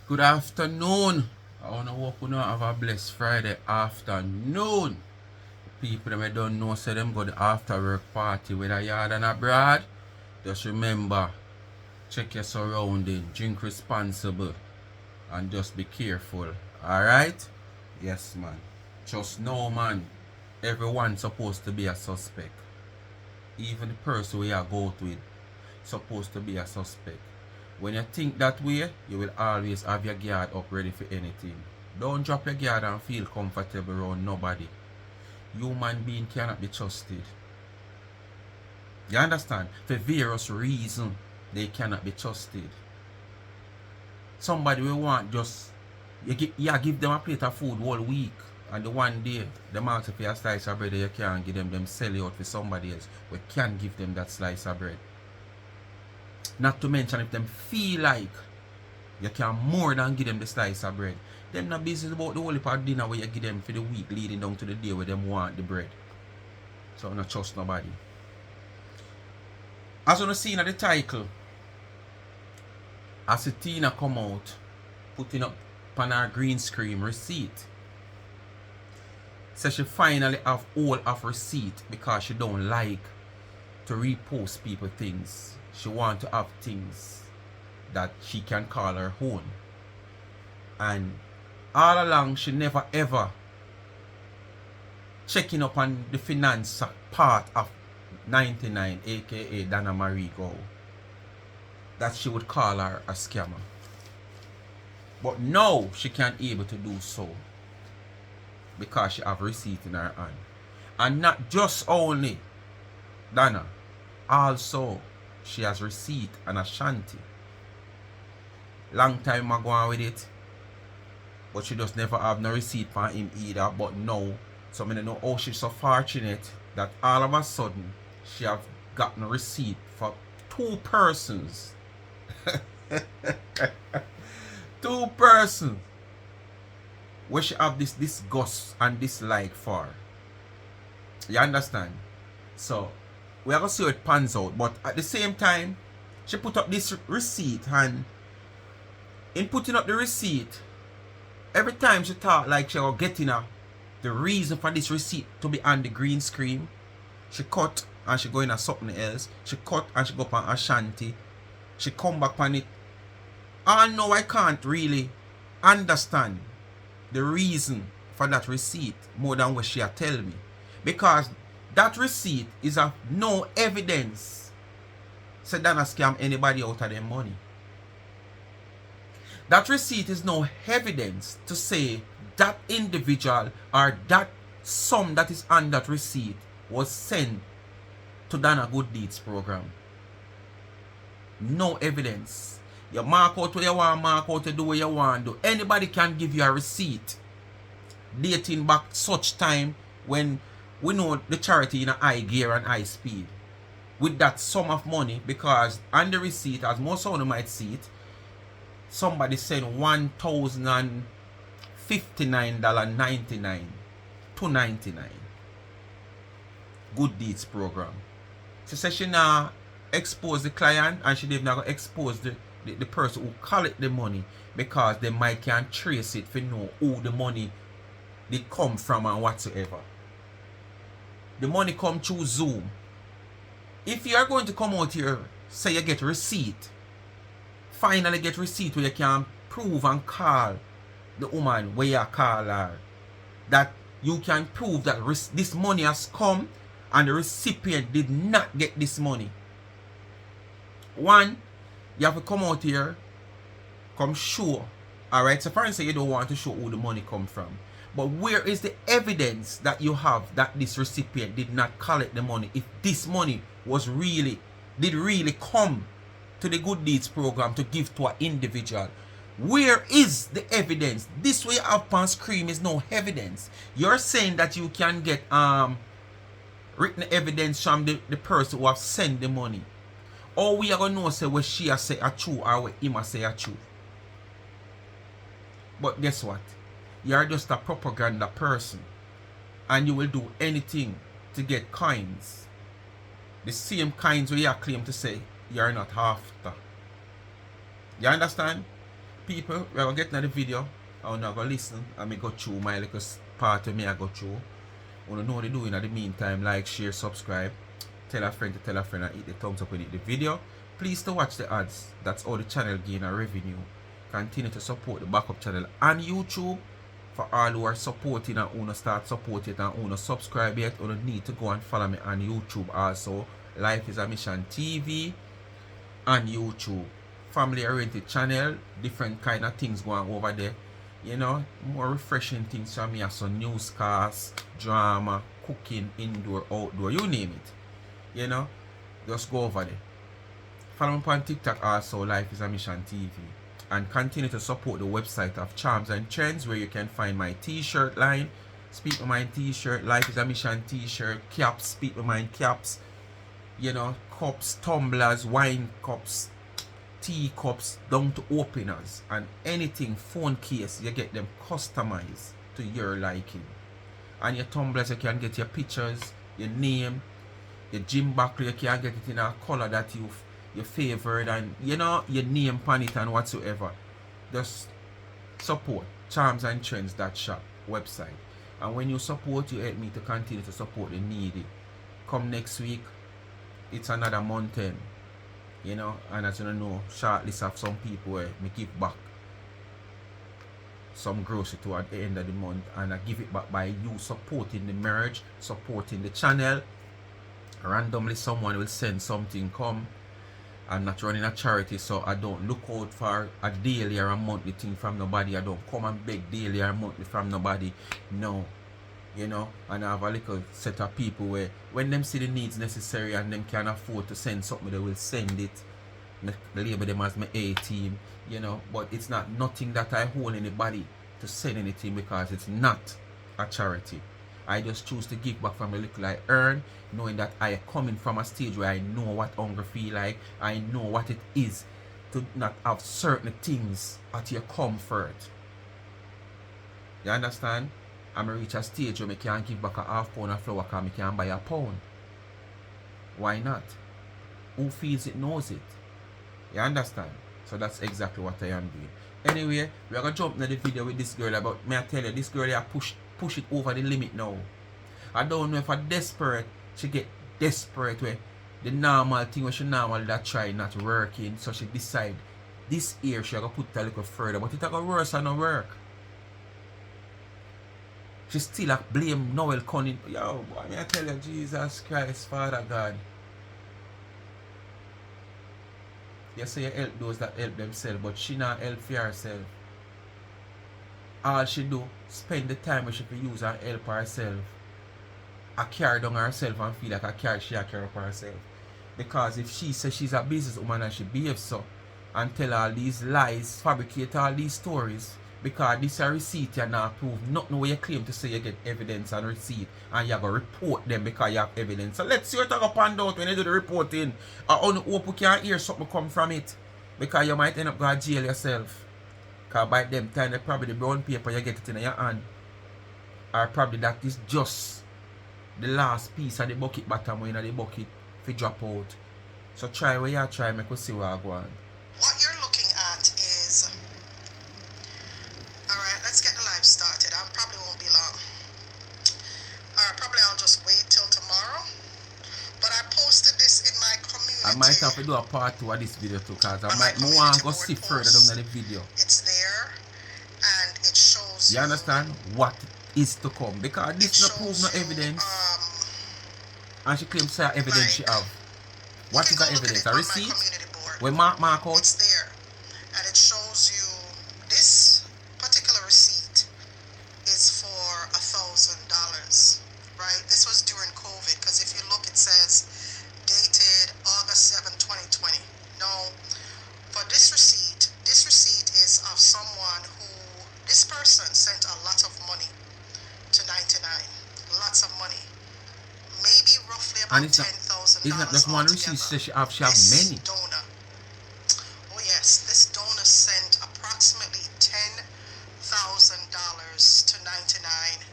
Good afternoon. I wanna hope you have a blessed Friday afternoon. People that don't know say them go the after work party whether yard and abroad. Just remember, check your surrounding, drink responsible, and just be careful. Alright? Yes man. Just know man, everyone's supposed to be a suspect. Even the person we are go with supposed to be a suspect. When you think that way, you will always have your guard up ready for anything. Don't drop your guard and feel comfortable around nobody. Human being cannot be trusted. You understand? For various reasons, they cannot be trusted. Somebody will want just, give them a plate of food all week. And the one day, them ask for a slice of bread, you can't give them sell it out for somebody else. We can't give them that slice of bread. Not to mention if them feel like you can more than give them the slice of bread. Them not business about the whole heap of dinner where you give them for the week leading down to the day where them want the bread. So I don't trust nobody. As you see in the title, as Tina come out, putting up on her green screen receipt. So she finally have all of receipt because she don't like to repost people things. She want to have things that she can call her own. And all along she never ever checking up on the finance part of 99 aka Donna Marigo, that she would call her a scammer. But now she can't able to do so because she have receipt in her hand. And not just only Donna, also she has receipt and Ashanti. Long time I go on with it, but she just never have no receipt for him either. But now, so I don't know how she's so fortunate that all of a sudden she have gotten a receipt for 2 persons. 2 persons where she have this disgust and dislike for. You understand? So we are gonna see how it pans out, but at the same time, she put up this receipt, and in putting up the receipt, every time she thought like she was getting the reason for this receipt to be on the green screen, she cut and she go in something else. She cut and she go up on Ashanti. She come back on it. I know I can't really understand the reason for that receipt more than what she had tell me, because that receipt is of no evidence say Donna scam anybody out of their money. That receipt is no evidence to say that individual or that sum that is on that receipt was sent to Donna Good Deeds program. No evidence. You mark out what you want, mark out to do what you want to do. Anybody can give you a receipt dating back such time when we know the charity in a high gear and high speed with that sum of money, because on the receipt, as most of you might see it, somebody sent $1,059.99 to 99 Good Deeds program. She said she now expose the client, and she did not expose the person who collect the money, because they might can trace it to know who the money did come from and whatsoever. The money come through Zoom. If you are going to come out here, say you get receipt, finally get receipt where you can prove and call the woman where you call her, that you can prove that this money has come and the recipient did not get this money. One, you have to come out here, come show. Alright, so for instance, you don't want to show who the money come from. But where is the evidence that you have that this recipient did not collect the money? If this money did really come to the Good Deeds program to give to an individual, where is the evidence? This way you have on screen is no evidence. You're saying that you can get written evidence from the person who have sent the money. Or we are gonna know say what she has say a true or what him say a true. But guess what? You are just a propaganda person, and you will do anything to get coins. The same coins where you claim to say you are not after. You understand? people, we're going to get into the video. I'm not going to listen. I'm going to go through my little part of me I go through. You know what to do in the meantime. Like, share, subscribe. Tell a friend to tell a friend and hit the thumbs up when you hit the video. Please to watch the ads. That's all the channel gain a revenue. Continue to support the backup channel on YouTube. For all who are supporting and who start supporting and who subscribe yet, who need to go and follow me on YouTube also. Life is a Mission TV on YouTube. Family oriented channel, different kind of things going over there. You know, more refreshing things for me, some newscasts, drama, cooking, indoor, outdoor, you name it. You know, just go over there. Follow me on TikTok also, Life is a Mission TV. And continue to support the website of Charms and Trends, where you can find my t-shirt line, Speak My Mind t-shirt, Life is a Mission t-shirt, caps, Speak My Mind caps, you know, cups, tumblers, wine cups, tea cups, down to openers, and anything, phone case, you get them customized to your liking. And your tumblers, you can get your pictures, your name, your gym buckle, you can get it in a color that you favored, and you know, your name on it and whatsoever. Just support Charms and Trends that shop website. And when you support, you help me to continue to support the needy. Come next week, it's another month end, you know, and as you know, short list of some people where me give back some grocery to at the end of the month, and I give it back by you supporting the merge, supporting the channel. Randomly someone will send something come. I'm not running a charity, so I don't look out for a daily or a monthly thing from nobody. I don't come and beg daily or monthly from nobody. No. You know, and I have a little set of people where when them see the needs necessary and them can afford to send something, they will send it. I label them as my A team, you know, but it's not nothing that I hold anybody to send anything, because it's not a charity. I just choose to give back from the little I earn, knowing that I am coming from a stage where I know what hunger feel like. I know what it is to not have certain things at your comfort. You understand? I'm reach a stage where I can give back a half pound of flour because I can buy a pound. Why not? Who feels it knows it. You understand? So that's exactly what I am doing. Anyway, we're going to jump into the video with this girl about, may I tell you, this girl here push it over the limit now. I don't know if I'm desperate, she get desperate where the normal thing where she normally that try not working, so she decide this year she gonna put it a little further, but it a go worse and no work. She still like blame Noel Cunning. Yo, boy, may I tell you, Jesus Christ, Father God. You say you help those that help themselves, but she not help for herself. All she do, spend the time where she can use and help herself. I carry down herself and feel like she carry up herself. Because if she says she's a businesswoman and she behaves so, and tell all these lies, fabricate all these stories, because this a receipt you not prove nothing where you claim to say you get evidence and receipt, and you have to report them because you have evidence. So let's see what you pan out when you do the reporting. I only hope you can hear something come from it, because you might end up going to jail yourself. Because by them time, they probably the brown paper you get it in your hand, or probably that is just the last piece of the bucket bottom in the bucket if you drop out. So try where you try, make us see what I go on. What you're looking at is, alright, let's get the live started. I probably won't be long. Alright, probably I'll just wait till tomorrow. But I posted this in my community. I might have to do a part 2 of this video too, because I might want to go see further down the video. It's there, and it shows you understand what is to come, because this no prove no evidence. And she claims to have evidence she have. What is the evidence? A receipt? When mark out? It's there, and it shows you this particular receipt is for $1,000, right? This was during COVID, because if you look, it says dated August 7, 2020. Now, for this receipt is of someone who, this person sent a lot of money to 99. Lots of money. Maybe roughly about $10,000. It's not just one receipt, she have many. Donna. Oh yes, this Donna sent approximately $10,000 to 99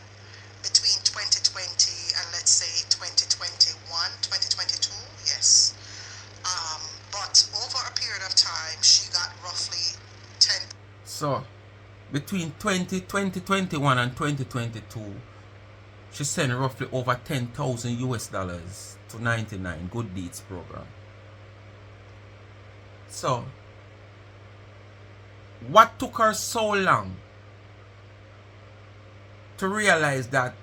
between 2020 and let's say 2021, 2022, yes. But over a period of time, she got roughly 10. So, between 2021 and 2022, she sent roughly over 10,000 US dollars to 99 Good Deeds program. So, what took her so long to realize that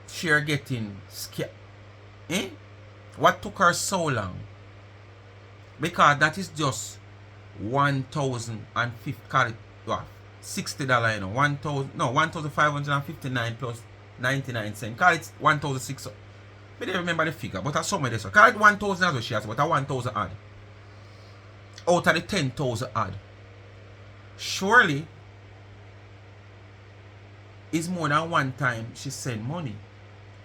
she are getting scared? What took her so long? Because that is just 1,050, call it what? $60, you know, 1,559 plus 99 cents. Call it 1,600. I don't remember the figure, but I saw me this. Call it 1,000 as well, she has, but a 1,000 odd. Out of the 10,000 odd. Surely, it's more than one time she sent money.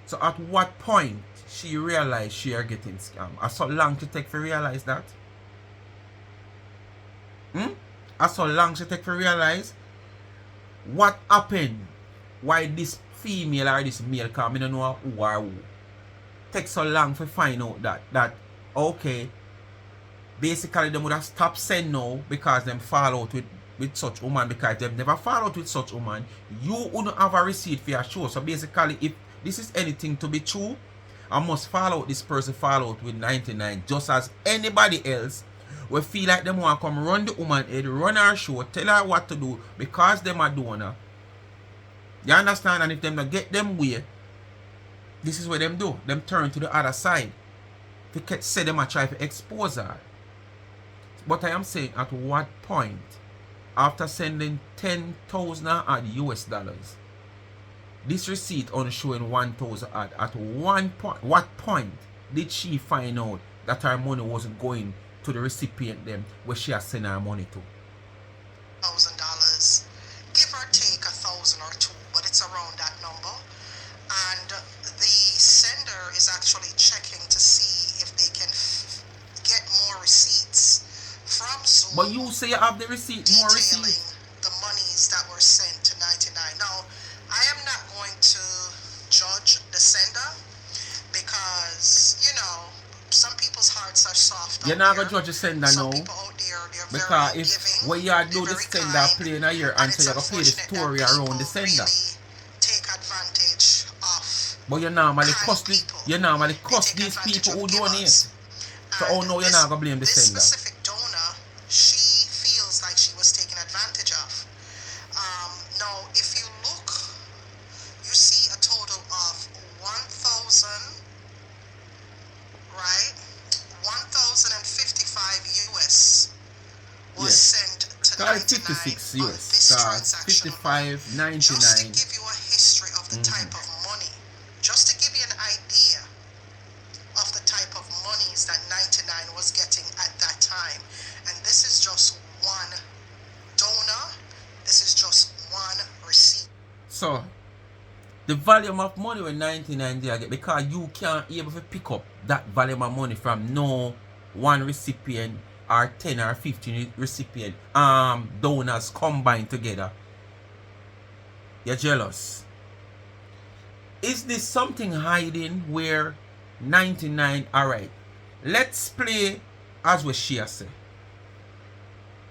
So at what point she realized she are getting scammed? As so long to take to realize that? As so long to take to realize what happened? Why this female or this male, because I don't know who or who, take so long to find out that okay, basically they would have stopped sending now because them fall out with such woman, because they've never fall out with such woman, you wouldn't have a receipt for your show. So basically, if this is anything to be true, I must fall out, this person fall out with 99, just as anybody else will feel like them want to come run the woman head, run her show, tell her what to do because them a donor. You understand? And if them not get them way, this is what them do. Them turn to the other side. They say them a try to expose her. But I am saying, at what point, after sending 10,000 odd US dollars, this receipt only showing 1,000 odd, at what point did she find out that her money wasn't going to the recipient them where she has sent her money to? $1,000, give or take 1,000 or two, but it's around that number. And the sender is actually checking to see if they can get more receipts from Zoom. But you say you have the receipt, more receipts. The monies that were sent to 99. Now, I am not going to judge the sender because, you know, some people's hearts are soft. You're not going to judge the sender now. People out there, they're because very if giving, when you do the sender play in a year and so you're going to play the story around the sender. Really take advantage of. But you normally cost these people who donate. So oh no, you're not going to blame the sender. This specific donor, she feels like she was taken advantage of. Now, if you look, you see a total of 1,000, right? 1,055 US was sent to 56 99 US. this transaction. 55.99. Just to give you a history of the type of money, just to give you an idea of the type of monies that 99 was getting at that time. And this is just one donor. This is just one receipt. So, the volume of money when 99 they get, because you can't able to pick up that volume of money from no one recipient or 10 or 15 recipient donors combined together. You're jealous. Is this something hiding where 99, alright, let's play as what she say.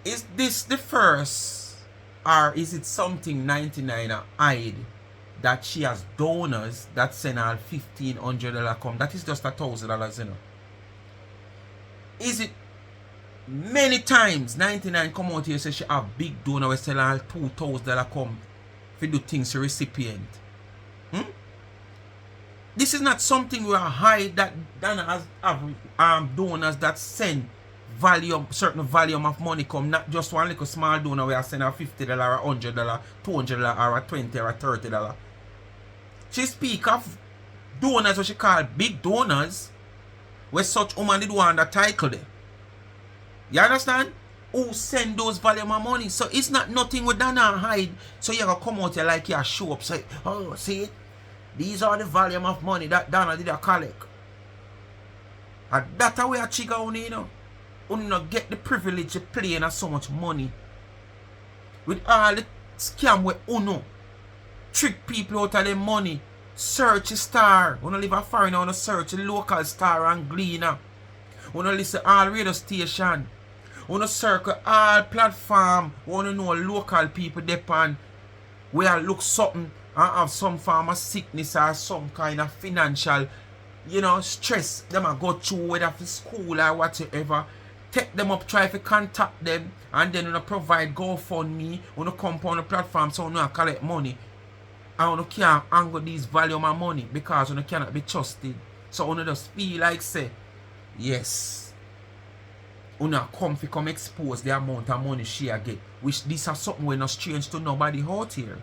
Is this the first, or is it something 99 hide that she has donors that send her $1,500 come? That is just $1,000, you know. Is it many times 99 come out here say she have big donor we sell her $2,000 come to do things to recipient? This is not something we hide, that Donna has donors that send certain volume of money come, not just one little small donor where I send her $50 or $100, $200 or $20 or $30. She speak of donors what she call big donors, where such woman did want the title there. You understand? Who send those volume of money? So it's not nothing with Donna hide. So you gotta come out here like you show up, say, oh, see it? These are the volume of money that Donna did a collect. And that's how we are chica on, you know. You not get the privilege of playing so much money. With all the scam with Uno. Trick people out of their money. Search a star. You live a foreigner, you search a local star and gleaner. You listen all radio station. Wanna circle all platform. Wanna know local people depend where look something and have some form of sickness or some kind of financial, stress. Them a go through whether for school or whatever. Take them up, try to contact them, and then you provide GoFundMe. You come on the platform so you collect money. And you can't angle these volume of money because you cannot be trusted. So you just feel like say, yes, you come expose the amount of money she get. Which this is something we're not strange to nobody out here.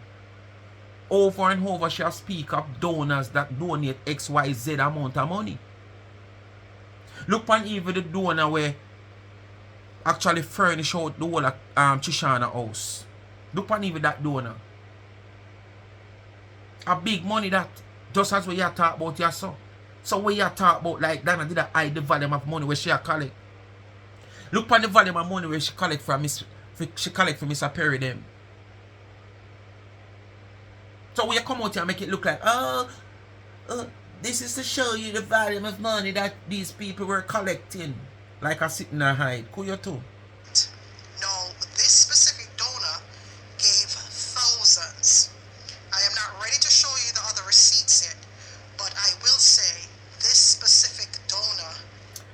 Over and over she speak of donors that donate XYZ amount of money. Look on even the donor where actually furnish out the whole of Chishana house. Look on even that donor. A big money that, just as we are talk about your son. So we are talk about like Donna did I hide the volume of money where she collect. Look on the volume of money where she collect from Mr. Perry them. So we come out here and make it look like, this is to show you the volume of money that these people were collecting. Like a sitting and hide. Could you too? No, this specific donor gave thousands. I am not ready to show you the other receipts yet, but I will say this specific donor.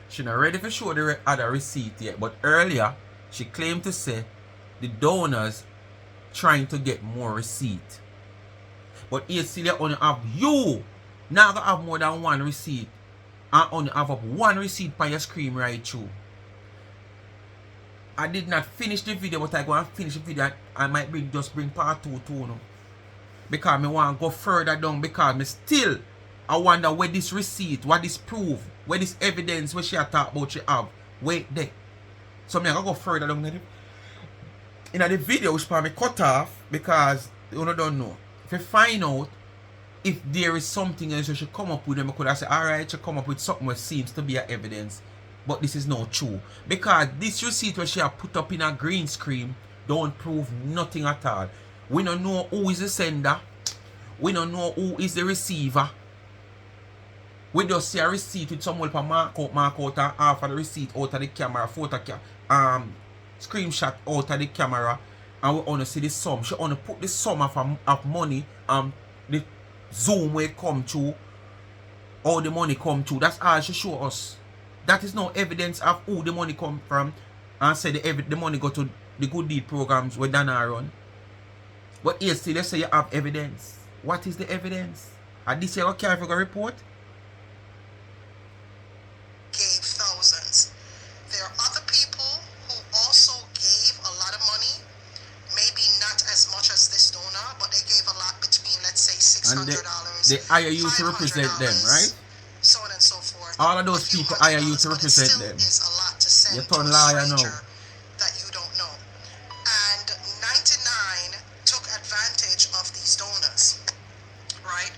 She's not ready to show the other receipt yet, but earlier she claimed to say the donors trying to get more receipt. But here see they only have you. Now gonna have more than one receipt. And only have up one receipt for your screen right through. I did not finish the video, but I go and finish the video. I might bring part 2 too now. Because I want to go further down because I wonder where this receipt, what this proof, where this evidence where she talk about she have. Wait there. So I'm going to go further down in the video which probably cut off because you don't know. If you find out if there is something else you should come up with them, I could have said, alright, you come up with something that seems to be a evidence. But this is not true. Because this receipt where she have put up in a green screen don't prove nothing at all. We don't know who is the sender. We don't know who is the receiver. We just see a receipt with someone for mark out and half of the receipt out of the camera, screenshot out of the camera, and we only see the sum. She only put the sum of money the zoom where it come to, all the money come to. That's all she show us. That is no evidence of who the money come from and say the money go to the good deed programs where Donna run. But here still, let's say you have evidence. What is the evidence? And this year, carry for a report? Gave thousands. There are other people who also gave a lot of money. Maybe not as much as this donor, but they gave a lot between, let's say, $600. They hire you to represent them, right? So on and so forth. All of those people hire you to represent them. Is a lot to send you turn to a liar stranger now. that you don't know. And 99 took advantage of these donors, right?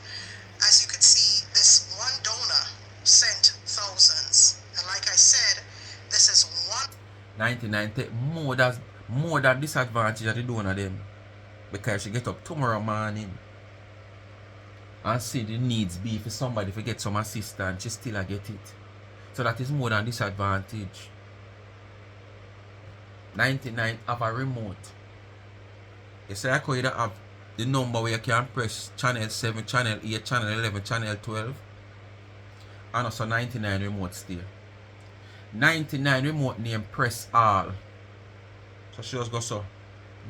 As you can see, this one donor sent thousands. And like I said, this is one. 99 take more than disadvantage of the donor them. Because she get up tomorrow morning and see the needs be for somebody to get some assistance, she still get it. So that is more than disadvantage. 99 have a remote. You say I could have the number where you can press channel 7, channel 8, channel 11, channel 12. And also 99 remote still. 99 remote name press all. So she just go so.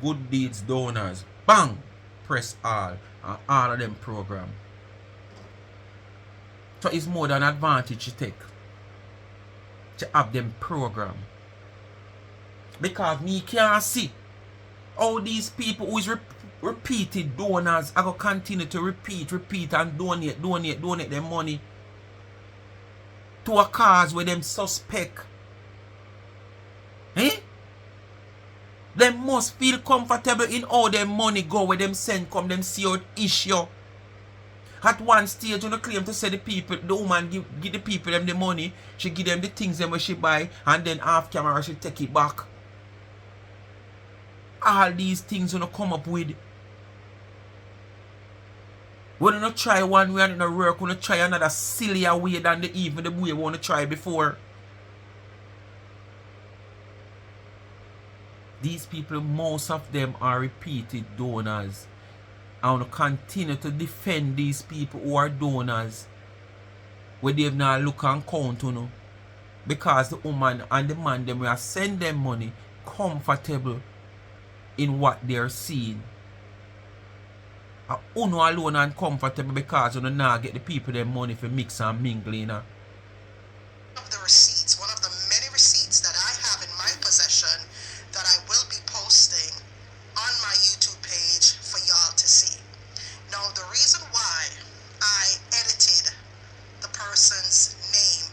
Good deeds donors. Bang! Press all. And all of them program. So it's more than advantage you take. To have them program. Because me can't see all these people who is repeated donors are going to continue to repeat and donate their money to a cause where them suspect. Eh? They must feel comfortable in how their money go, where them send come, them see out issue. At one stage, when you claim to say the woman give the people them the money, she give them the things them where she buy, and then off camera she take it back. All these things when you come up with. When you not try one way and it not work, when you try another sillier way than even the way you want to try before. these people, most of them are repeated donors. I want to continue to defend these people who are donors where they've not look and count on you. Because the woman and the man them will send them money comfortable in what they're seeing. Uno alone and comfortable because you not get the people them money for mix and mingle, you know. Of the receipts, one of the many receipts that I have in my possession that I will be posting on my YouTube page for y'all to see. Now, the reason why I edited the person's name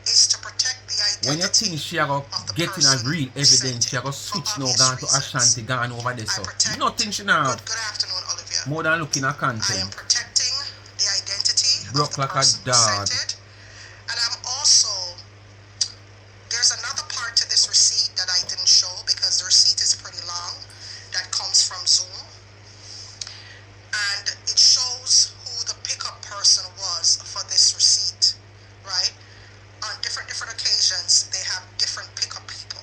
is to protect the identity. When you think she are getting a real evidence, she are switch now gone to Ashanti, gone over there, so nothing she now. Good afternoon, Olivia. More than looking at content. I am protecting the identity Broke of the like a person who dog. sent it. And I'm also, there's another part to this receipt that I didn't show because the receipt is pretty long that comes from Zoom. And it shows who the pickup person was for this receipt, right? On different occasions, they have different pickup people,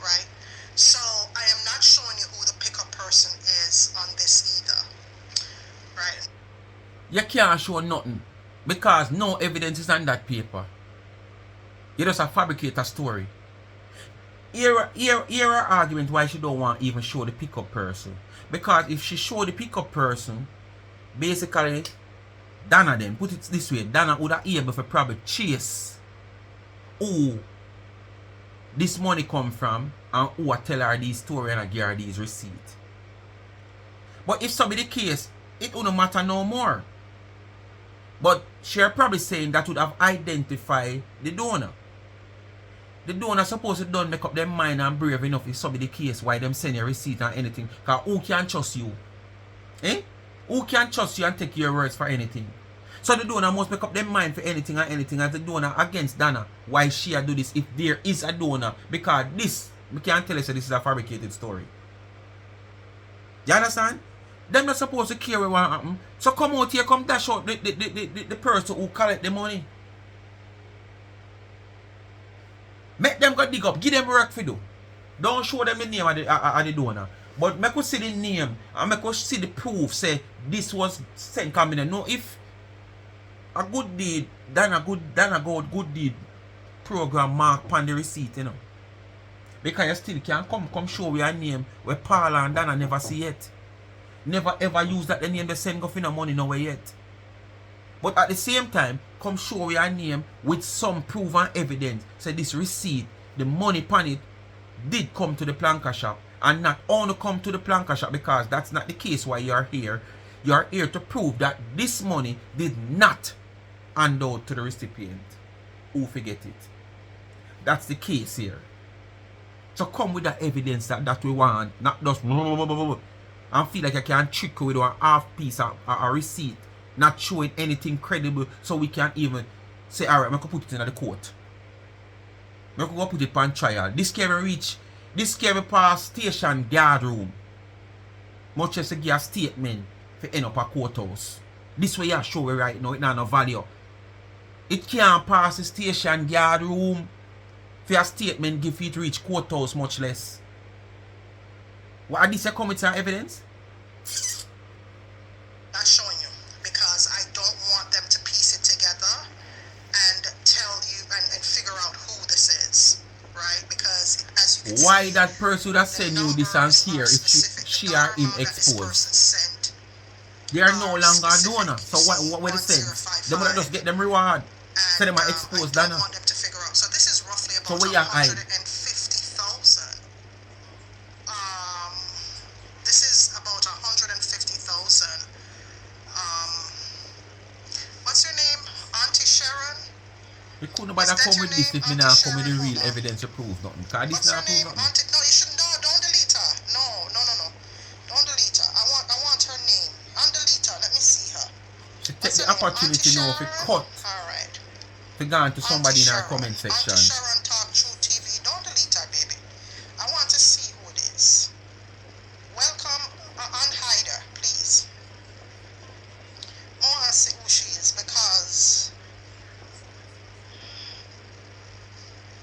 right? So I am not showing you who the pickup person is on this either, right? You can't show nothing because no evidence is on that paper. You just fabricate a story. Here her argument why she don't want even show the pickup person. Because if she show the pickup person, basically Donna then, put it this way, Donna would have able to probably chase who this money come from and who tell her these story and give her these receipts. But if so be the case, it wouldn't matter no more. But she probably saying that would have identified the donor. The donor supposed to don't make up their mind and brave enough if so be the case why them send a receipt and anything. Because who can trust you? Eh? Who can trust you and take your words for anything? So the donor must make up their mind for anything and anything as the donor against Donna. Why she do this if there is a donor? Because this, we can't tell us that this is a fabricated story. You understand? Them not supposed to care what happen. So come out here, come dash out the person who collect the money. Make them go dig up, give them work for do. Don't show them the name of the donor. But make us see the name and make us see the proof say this was sent coming in. No, if a good deed, Donna good deed program mark upon the receipt, you know. Because you still can come show your name where Paula and Donna never see yet. Never ever use that the name they send go for no money nowhere yet. But at the same time, come show your name with some proof and evidence. Say this receipt, the money upon it did come to the planker shop. And not only come to the planker shop because that's not the case why you are here. You are here to prove that this money did not hand out to the recipient who forget it. That's the case here. So come with the evidence that we want, not just and feel like I can trick you with a half piece of a receipt, not showing anything credible so we can even say, alright, I can put it in the court. I can go put it on trial. This can reach, this can pass station guard room. Much as to give a statement for end up a courthouse. This way you show it right now, it not no value. It can't pass the station guard room for a statement give it reach courthouse much less. What are these coming to evidence? Not showing you because I don't want them to piece it together and tell you and figure out who this is, right? Because as you can why see, that person that send you this and here if she are him that this person exposed? sent They are no longer a donor. So what will they send? They would just get them reward. So they might expose I Donna. don't want them to figure out. So this is roughly So about where you hide? 150,000. This is about 150,000. What's your name? Auntie Sharon? You couldn't bother come with this if me not come with the real evidence to prove nothing. Because this What's your not prove name? nothing. Auntie? No, you shouldn't. No, don't delete her. No. Don't delete her. I want her name. Undelete her. Let me see her. She take the opportunity now to cut. Alright. To go on to somebody in our comment section. Auntie Sharon Talk True TV. Don't delete her, baby. I want to see who it is. Welcome, unhide her, please. I want to see who she is because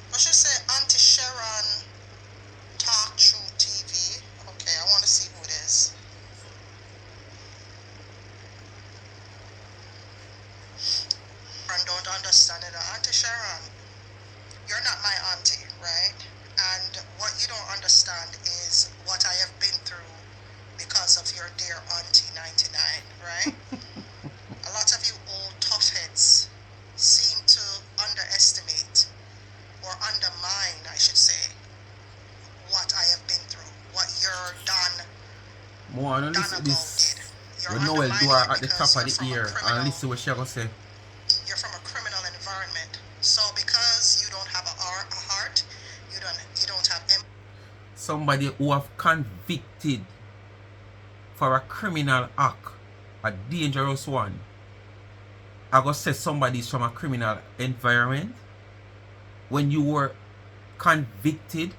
what should say Auntie Sharon Talk True More on Donna listen Go this. did. You're We know do undermining her it at the top because of you're the from a ear and criminal. listen what she gonna say. You're from a criminal environment. So because you don't have a heart, you don't have somebody who have convicted for a criminal act, a dangerous one, I go say somebody's from a criminal environment when you were convicted.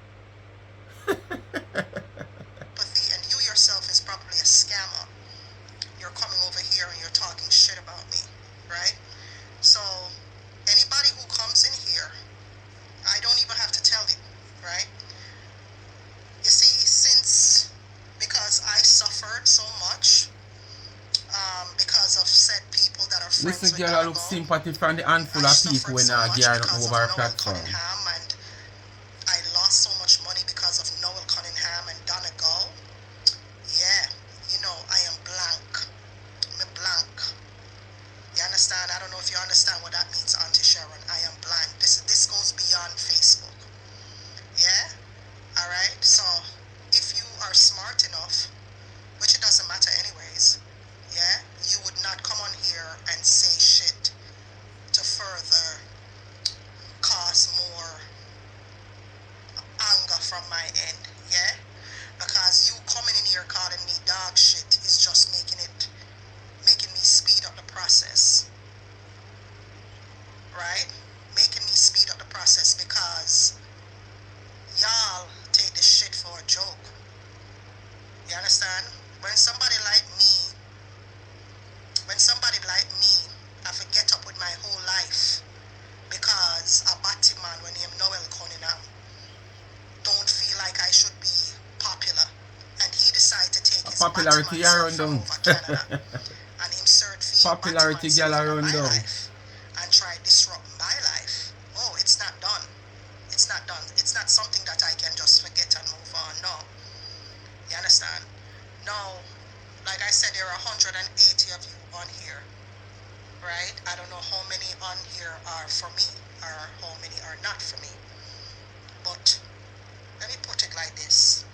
empathy, and you yourself is probably a scammer. You're coming over here and you're talking shit about me, right? So anybody who comes in here, I don't even have to tell you, right? You see, because I suffered so much, because of said people that are friends Listen, with girl, I Donna look Go, sympathy from the handful I of people suffered when so I much get because of over our Noel platform. Cunningham, and I lost so much money because of Noel Cunningham and Donna Go. Yeah, you know, I am blank. I'm blank. You understand? I don't know if you understand what that means, Auntie Sharon. I am blank. This goes beyond Facebook. Yeah? Alright? So, if you are smart enough, which it doesn't matter anyways, yeah, you would not come on here and say shit to further cause more anger from my end, yeah? Because you coming in here calling me dog shit is just making me speed up the process, right? Making me speed up the process because y'all take this shit for a joke. You understand? When somebody like me I forget up with my whole life because a Batman when him Noel Cunningham don't feel like I should be popular, and he decided to take his Popularity Batman self around from down. over Canada and insert Popularity Batman girl self in around my down. life and try disrupt my life. Oh, it's not done. It's not done. It's not something that I can just forget and move on. No. You understand? No. Like I said, there are 180 of you on here, right? I don't know how many on here are for me or how many are not for me. But let me put it like this.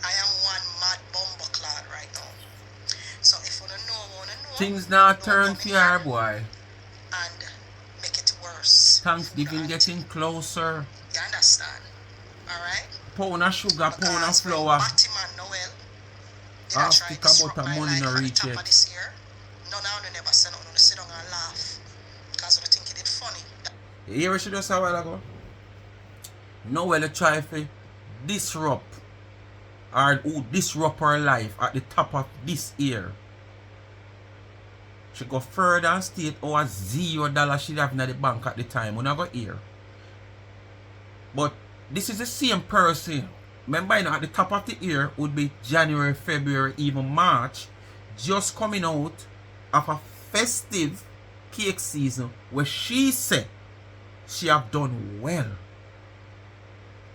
I am one mad bumbleclad right now. So if you wanna know, Things not don't turn come for in your here boy. and make it worse. Thanksgiving getting closer. You understand? Alright? Pound of sugar, pound of Because when flour. Batman Noel did I Half try stick disrupt about a my money life no at the reach top of yet. this year, none of you never said nothing, sit down and laugh. Because I think it did funny. You hear what she just a while ago? Noel try to disrupt or who disrupt her life at the top of this year. She go further and state how a $0 she have in the bank at the time when I go here. But this is the same person. Remember, at the top of the year would be January, February, even March, just coming out of a festive cake season where she said she have done well.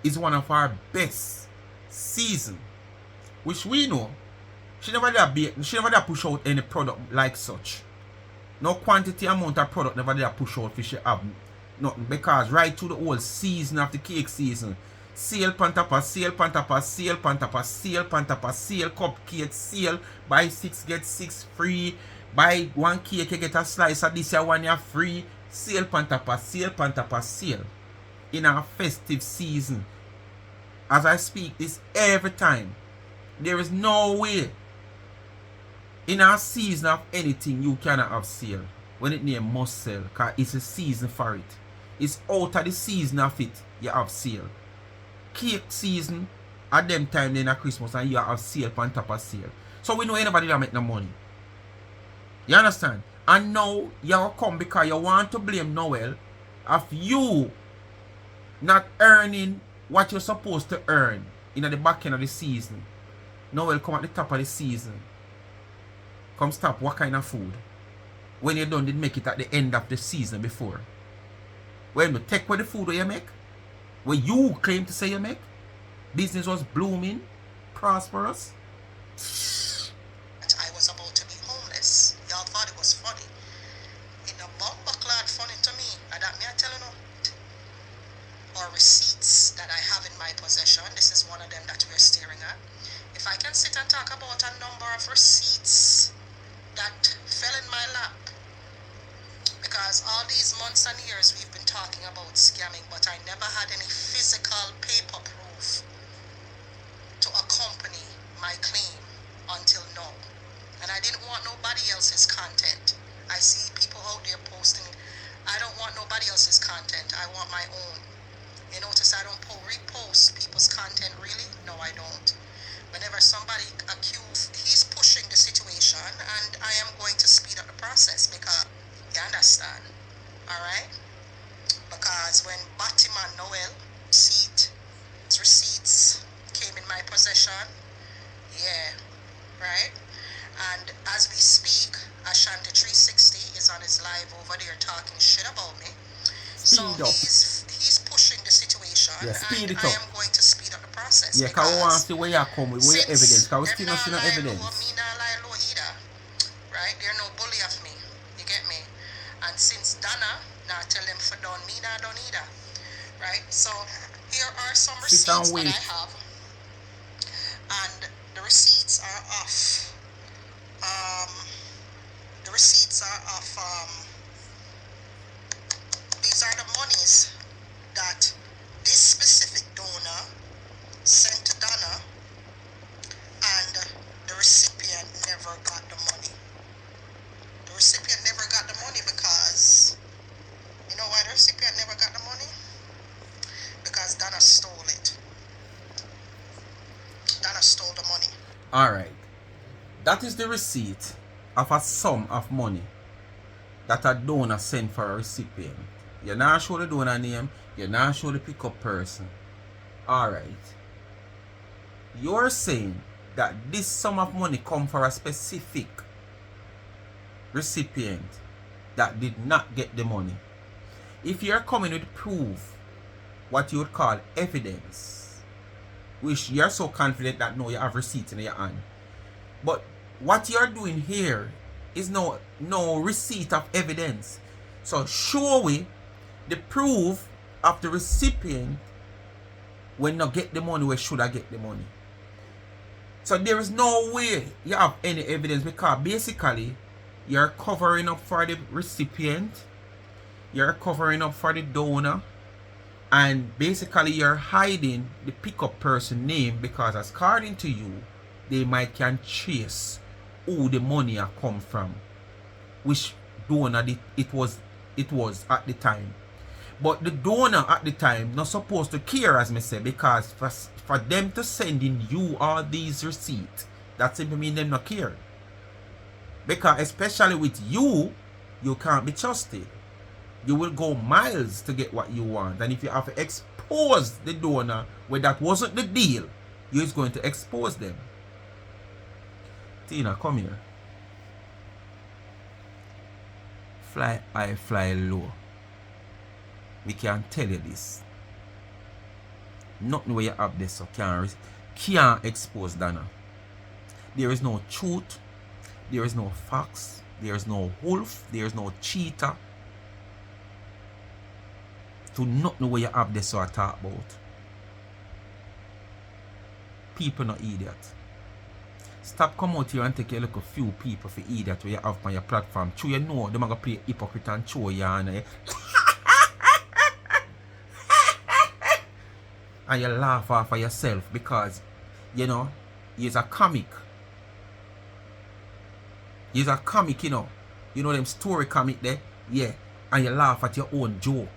It's one of our best season, which we know she never did push out any product like such. No quantity amount of product never did push out for she have nothing, because right through the whole season of the cake season, sale pan top of sale pan top of sale pan top of sale pan top of sale, cupcake sale, buy 6 get 6 free, buy 1 cake you get a slice of this, one you free, sale pan top of sale pan top of sale in our festive season. As I speak this every time, there is no way in our season of anything you cannot have sale when it name must sell, because it's a season for it. It's out of the season of it you have sale. Cake season at them time then at Christmas and you have sale on top of sale. So we know anybody that make no money. You understand? And now you come because you want to blame Noel of you not earning what you're supposed to earn in the back end of the season. Noel come at the top of the season. Come stop what kind of food when you done did make it at the end of the season before. When you take away the food you make, when you claim to say you make, business was blooming, prosperous. I was about to be homeless. Y'all thought it was funny. In a bumperclad funny to me. And that me I tell you no. Or receipts that I have in my possession. This is one of them that we're staring at. If I can sit and talk about a number of receipts that fell in my lap. Because all these months and years we've been talking about scamming, but I never had any physical paper proof to accompany my claim until now. And I didn't want nobody else's content. I see people out there posting. I don't want nobody else's content. I want my own. You notice I don't repost people's content, really? No, I don't. Whenever somebody accused, he's pushing the situation, and I am going to speed up the process because, you understand, all right? Because when Batman Noel receipts came in my possession, yeah, right? And as we speak, Ashanti360 is on his live over there talking shit about me. So he's pushing the situation, and I am going to speed up the process. Yeah, because we want to see where you come with, where your evidence, because we still not see no evidence. Right? They're no bully of me. You get me? And since Donna, now tell them for done, me not done either. Right? So here are some receipts that I have. And the receipts are off. The receipts are off. These are the monies that this specific donor sent to Donna, and the recipient never got the money. The recipient never got the money because, you know why the recipient never got the money? Because Donna stole it. Donna stole the money. Alright. That is the receipt of a sum of money that a donor sent for a recipient. You're not sure the donor name, you're not sure the pickup person. Alright. You're saying that this sum of money come for a specific recipient that did not get the money. If you're coming with proof, what you would call evidence, which you're so confident that no, you have receipts in your hand. But what you're doing here is no receipt of evidence. So show me the proof of the recipient when not get the money where should I get the money. So there is no way you have any evidence, because basically you're covering up for the recipient, you're covering up for the donor, and basically you're hiding the pickup person name, because according to you they might can trace who the money come from, which donor it was at the time. But the donor at the time not supposed to care, as me say, because for them to send in you all these receipts, that simply mean them not care. Because especially with you can't be trusted. You will go miles to get what you want, and if you have to expose the donor where that wasn't the deal, you're going to expose them. Tina, come here. Fly high, fly low. We can tell you this. Nothing where you have this so can't expose Donna. There is no truth. There is no facts. There is no wolf. There is no cheater. To nothing where you have this so I talk about. People not idiot. Stop come out here and take a look a few people for idiot where you have on your platform. True, you know they're going to play hypocrite and show you and and you laugh off of yourself because, you know, he's a comic. He's a comic, you know. You know them story comic there? Yeah. And you laugh at your own joke.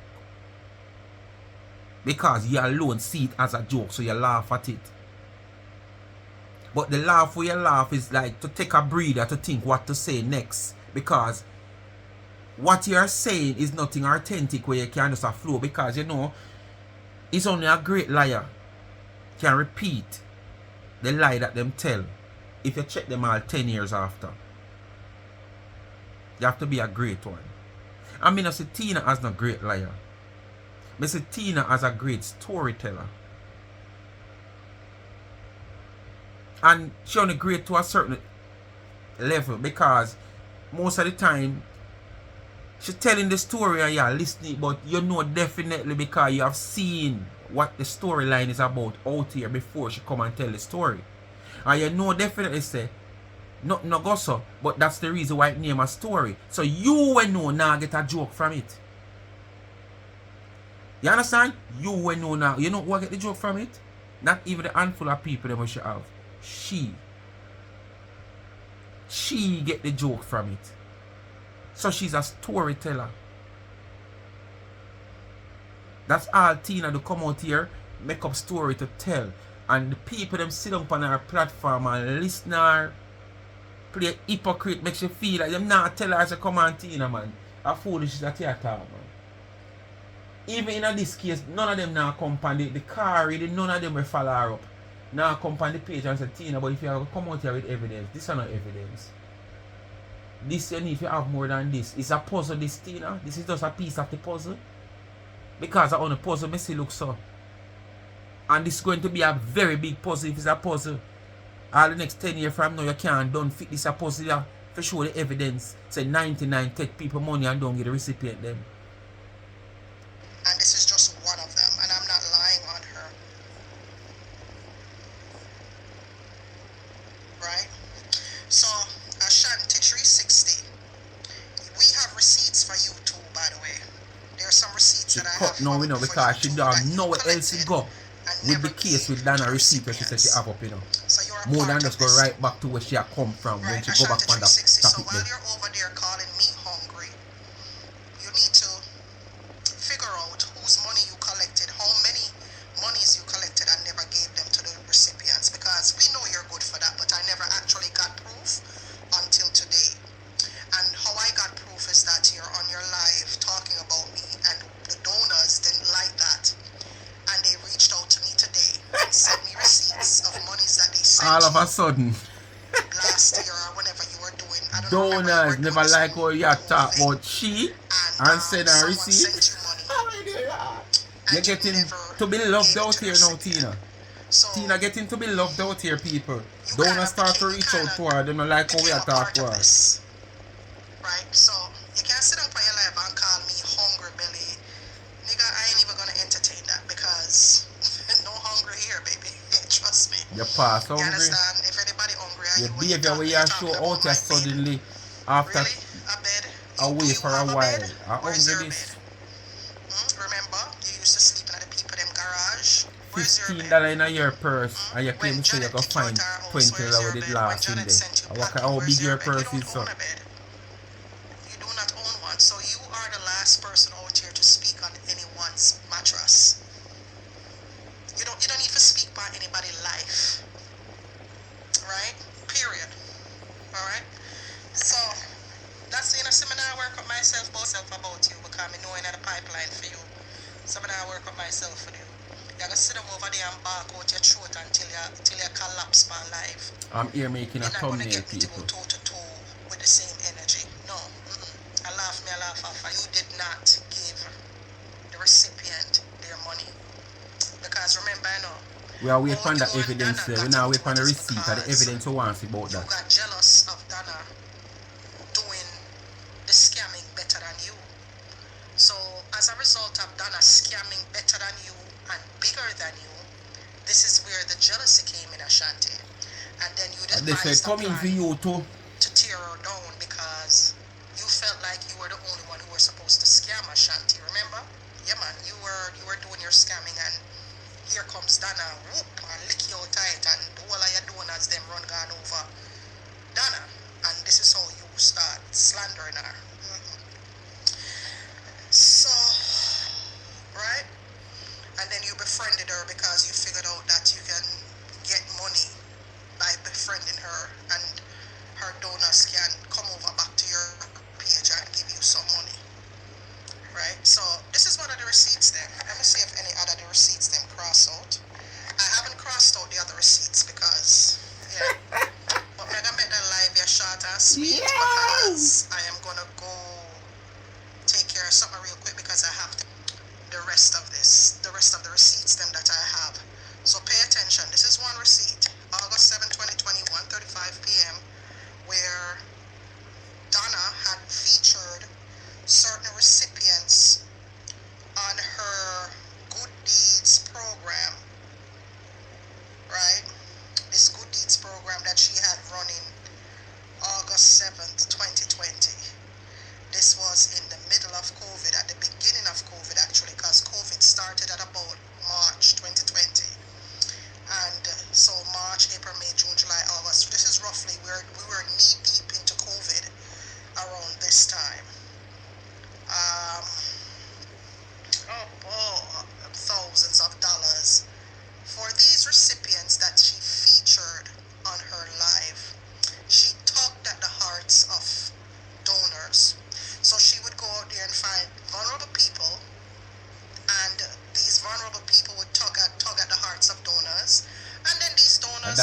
Because you alone see it as a joke, so you laugh at it. But the laugh where you laugh is like to take a breather to think what to say next. Because what you're saying is nothing authentic where you can just a flow. Because, you know, it's only a great liar can repeat the lie that them tell if you check them all 10 years after. You have to be a great one. I mean, I say Tina as a great liar. I say Tina as a great storyteller. And she only great to a certain level because most of the time she's telling the story and you're listening, but you know definitely because you have seen what the storyline is about out here before she come and tell the story. And you know definitely say, nothing no go so, but that's the reason why it name a story. So you will know now get a joke from it. You understand? You will know now. You know what get the joke from it? Not even the handful of people that she have. She get the joke from it. So she's a storyteller. That's all Tina do, come out here, make up story to tell. And the people them sit up on her platform and listen to her play hypocrite, makes you feel like them not tell her to come on Tina, man. A foolish that you talk, man. Even in this case, none of them now come on the car, really, none of them will follow her up. Now come on the page and say, Tina, but if you have to come out here with evidence, this is not evidence. This you need to have more than this. It's a puzzle, this Tina. This is just a piece of the puzzle. Because on the puzzle, me see look so. And this is going to be a very big puzzle if it's a puzzle. All the next 10 years from now, you can't don't fit this a puzzle here for show the evidence. Say 99 take people money and don't get the recipient them. And this is just one of them, and I'm not lying on her. Right? So, Ashanti360, we have receipts for you too, by the way. There are some receipts that I have. No, we know because she don't know where else to go. With the case with Donna receipt where she said she have up, you know. So more than just go right back to where she had come from when she go back on that So topic while you're over there calling me hungry, you need to figure out whose money you collected, how many monies you collected and never gave them to the recipients, because we know you're good for that, but I never actually got proof until today. And how I got proof is that you're on your live talking about me, and the donors didn't like that, and they reached out to me today and sent me receipts of monies that they sent all of a sudden. last year or whenever you were doing. I don't Donors never like how you talk about she and send a receipt. You're getting to be loved out here now, Tina. Tina getting to be loved out here, people. Donors start to reach out to her. They don't like how we talk to her. Right? So you can't sit up on your live and call me hungry belly. Nigga, I ain't even gonna entertain that because no hungry here, baby. Trust me. Your pass hungry. You understand? If anybody hungry, your behavior where you show out here suddenly after really? A bed? away for a while. Where's your bed? Remember, you used to sleep in the people them garage. $15 in a year purse, and you claim to say you go find $20 with it last in there. How big your purse is, so? You do not own one, so you are the last person out here to speak on anyone's mattress. You don't even speak about anybody's life, right? Period. All right. So that's the seminar. I work with myself about you because I know in the pipeline for you. Seminar I work with myself for you. You gotta sit them over there and bark out your throat until you collapse my life. I'm here making a thumbnail, people. You're not gonna get me to go toe to toe with the same energy. No. I laugh off. You did not give the recipient their money. Because remember, I know. We are waiting for the evidence there. We now wait for the receipt and the evidence we want about that. You got jealous of Donna doing the scamming better than you. So as a result of Donna scamming better than you and bigger than you, this is where the jealousy came in, Ashanti. And then you decided to tear her down because you felt like you were the only one who was supposed to scam Ashanti. Remember? Yeah, man. You were doing your scamming, and here comes Donna, whoop, and lick you out tight, and all of your donors them run gone over Donna, and this is how you start slandering her. So, right? And then you befriended her because you figured out that you can get money by befriending her, and her donors can come over back to your page and give you some money. Right? So this is one of the receipts then. Let me see if any other the receipts them cross out. I haven't crossed out the other receipts because but I'm gonna make that live here short and sweet because I am gonna go take care of something real quick because I have the rest of the receipts them that I have. So pay attention. This is one receipt. August 7, 2020, 1:35 p.m. where Donna had featured certain recipients on her good deeds program, right? This good deeds program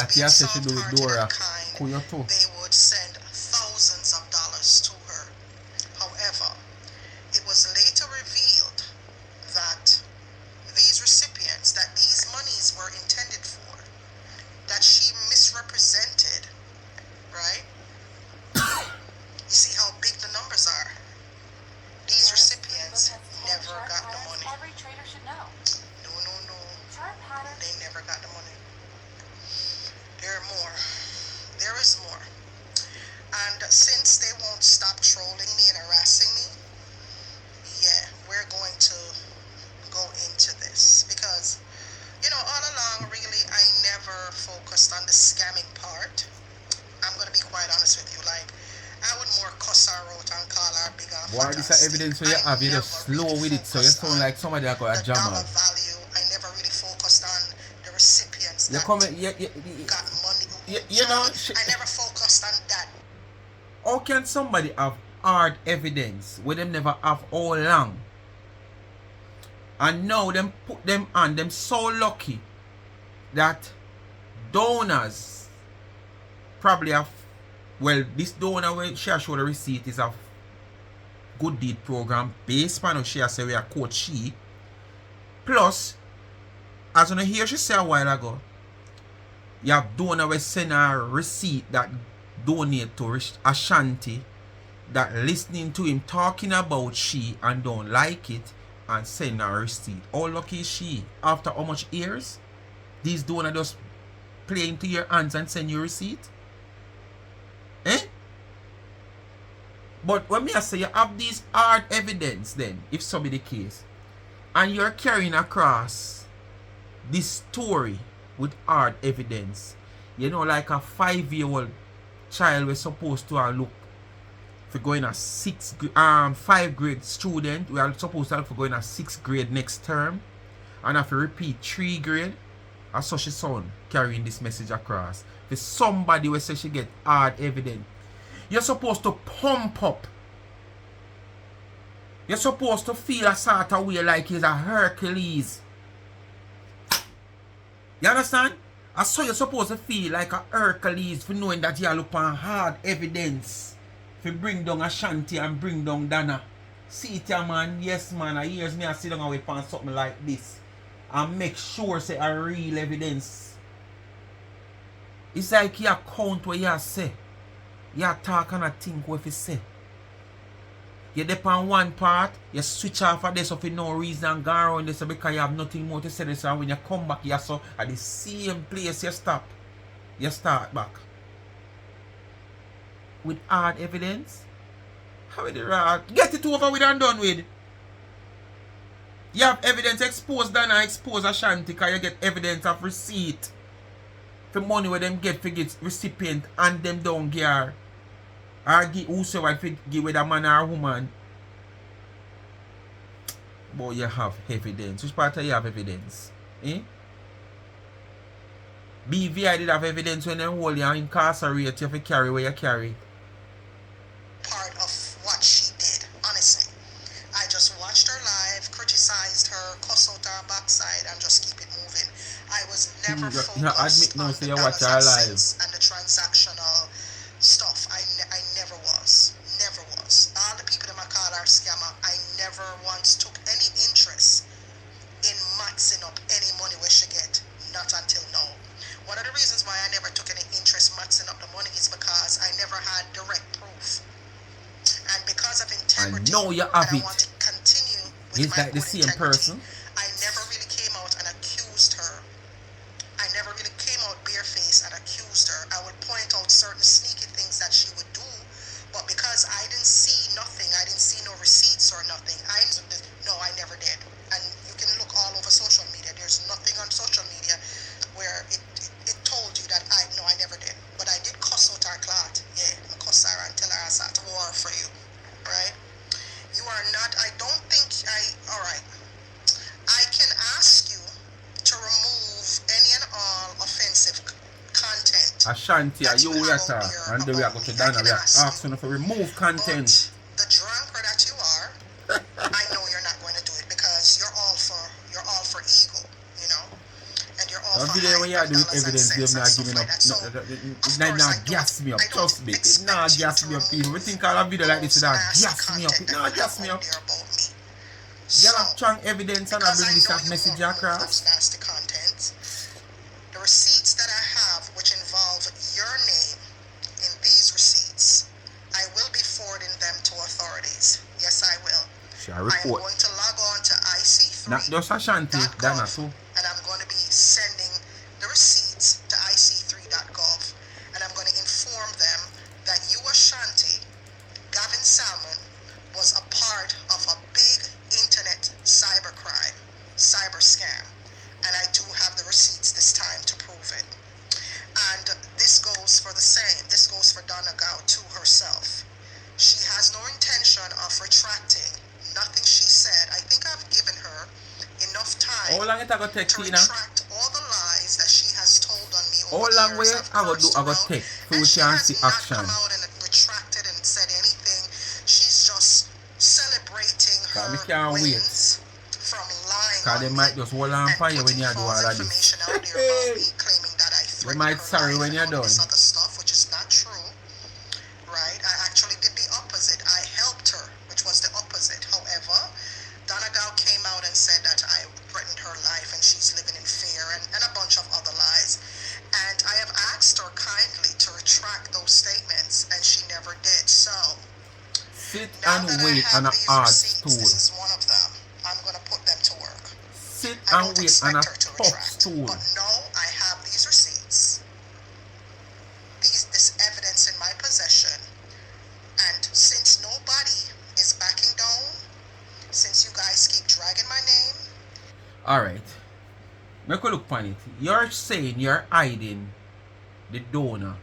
was that being you say she do with soft-hearted Dora. and kind, Kuyo too. they would send thousands of dollars to her. However, it was later revealed that these recipients, that these monies were intended for, that she misrepresented, right? You see how big the numbers are. These recipients never got the money. Every trader should know. No. Chart pattern. They never got the money. There are more. There is more. And since they won't stop trolling me and harassing me, yeah, we're going to go into this. Because, all along, really, I never focused on the scamming part. I'm going to be quite honest with you. Like, I would more cuss her out and call her bigger. Why this is evidence where you have? You just slow with it, so you sound like somebody that got a the dollar jammer. value. I never really focused on the recipients You that come, got money. I never focused on that. How can somebody have hard evidence where them never have all along? And now them put them on, them so lucky that donors probably have, well, this donor where she show the receipt is a good deed program based on how she say we are coach she. Plus, as you hear she say a while ago, you have donor where send a receipt that donate to Ashanti, that listening to him talking about she and don't like it and send a receipt. How lucky is she? After how much years? These donor just play into your hands and send you a receipt? Eh? But when me I say you have these hard evidence then, if so be the case, and you're carrying across this story with hard evidence, like a 5-year-old child was supposed to look for going a 5th grade student, we are supposed to look for going a 6th grade next term, and have to repeat 3 grade. As such a son carrying this message across. For somebody who say she get hard evidence, you're supposed to pump up. You're supposed to feel a sort of way like he's a Hercules. You understand? And so you're supposed to feel like a Hercules for knowing that you look on hard evidence for bring down Ashanti and bring down Donna. See it here, man. Yes, man. I hears me I sit down and wait on something like this and make sure say a real evidence. It's like you count what you say. You talk and think what you say. You dip on one part, you switch off of this for no reason and go around this because you have nothing more to say this, and when you come back you so at the same place you stop. You start back. With hard evidence? How is it? Get it over with and done with. You have evidence, expose Donna, expose Ashanti, because you get evidence of receipt for money where them get for get recipient and them don't care. Or give whosoever for give with a man or a woman. But you have evidence. Which part of you have evidence? Eh? BVI did have evidence when they hold you and incarcerate you for carry where you carry. Part of what she did, honestly. I just watched her live, criticized her, cuss out her backside, and just keep it moving. I was never focused on the dollars and cents and the transactional stuff. I never was. Never was. All the people that I call her scammer, I never once took any interest in maxing up any money where she get. Not until now. One of the reasons why I never took any interest maxing up the money is because I never had direct proof. And because of integrity, I know you have and it. I want to continue with It's my like the good same integrity, person. I never really came out and accused her. I never really came out barefaced and accused her. I would point out certain sneaky things that she would do, but because I didn't see nothing, I didn't see no receipts or nothing, no, I never did. And you can look all over social media. There's nothing on social media where it told you that I never did. But I did cuss out her clot. Yeah, I cuss her and tell her I start war for you. Right? You are not, I don't think alright. I can ask you to remove any and all offensive content. Ashanti, are that you you here, have out there and then we are about going to me. Donna. I We can are ask asking you. for remove content. But the drunker that you are, I know you're not going to do it because you're all for ego, and you're all Don't video when you are doing dollars and evidence, they're cents and not stuff giving like up. that. So, It of not course, gas me up. I don't Trust me. It not expect you gas to me up, people. We remove think all a video like this is those not nasty gas me up. content It that not you gas have me out up. there about me. Get So, up strong evidence and I because bring I this know that you message won't remove across. those nasty contents, the receipts that I have, which involve your name in these receipts, I will be forwarding them to authorities. Yes, I will. Shall I am report. going to log on to Not just Ashanti, Donna IC3.gov, too. and I'm going to be sending the receipts to IC3.gov, and I'm going to inform them that you, Ashanti, Gavin Salmon, was a part of a big internet cybercrime, cyber scam, and I do have the receipts this time to prove it. And this goes for the same. This goes for Donna to herself. She has no intention of retracting nothing she said. I think I've given her enough time How long it gonna take, to Tina? retract all the lies that she has told on me How over the long years. way I've I go cursed her out, take so and we she can has see not action? come out and retracted and said anything. She's just celebrating Cause her me can't wait. wins from lying Cause on they me might just hold on and for you when putting you do all false of this. information out there about me, claiming that I You threatened might her sorry life when and you're all of this done. other stuff, which is not true. Right? I actually did the opposite. I helped her, which was the opposite. However, Donna came out and said that I threatened her life and she's living in fear and a bunch of other lies. And I have asked her kindly to retract those statements, and she never did. So, Sit now and that I wait have on a these hard receipts, stool. this is one of them. I'm going to put them to work. Sit I and don't wait on a expect her to tough retract, stool. but no, I have these receipts, this evidence in my possession, and since nobody is backing down, since you guys keep dragging my name, Alright. Make a look on it. You're saying you're hiding the donor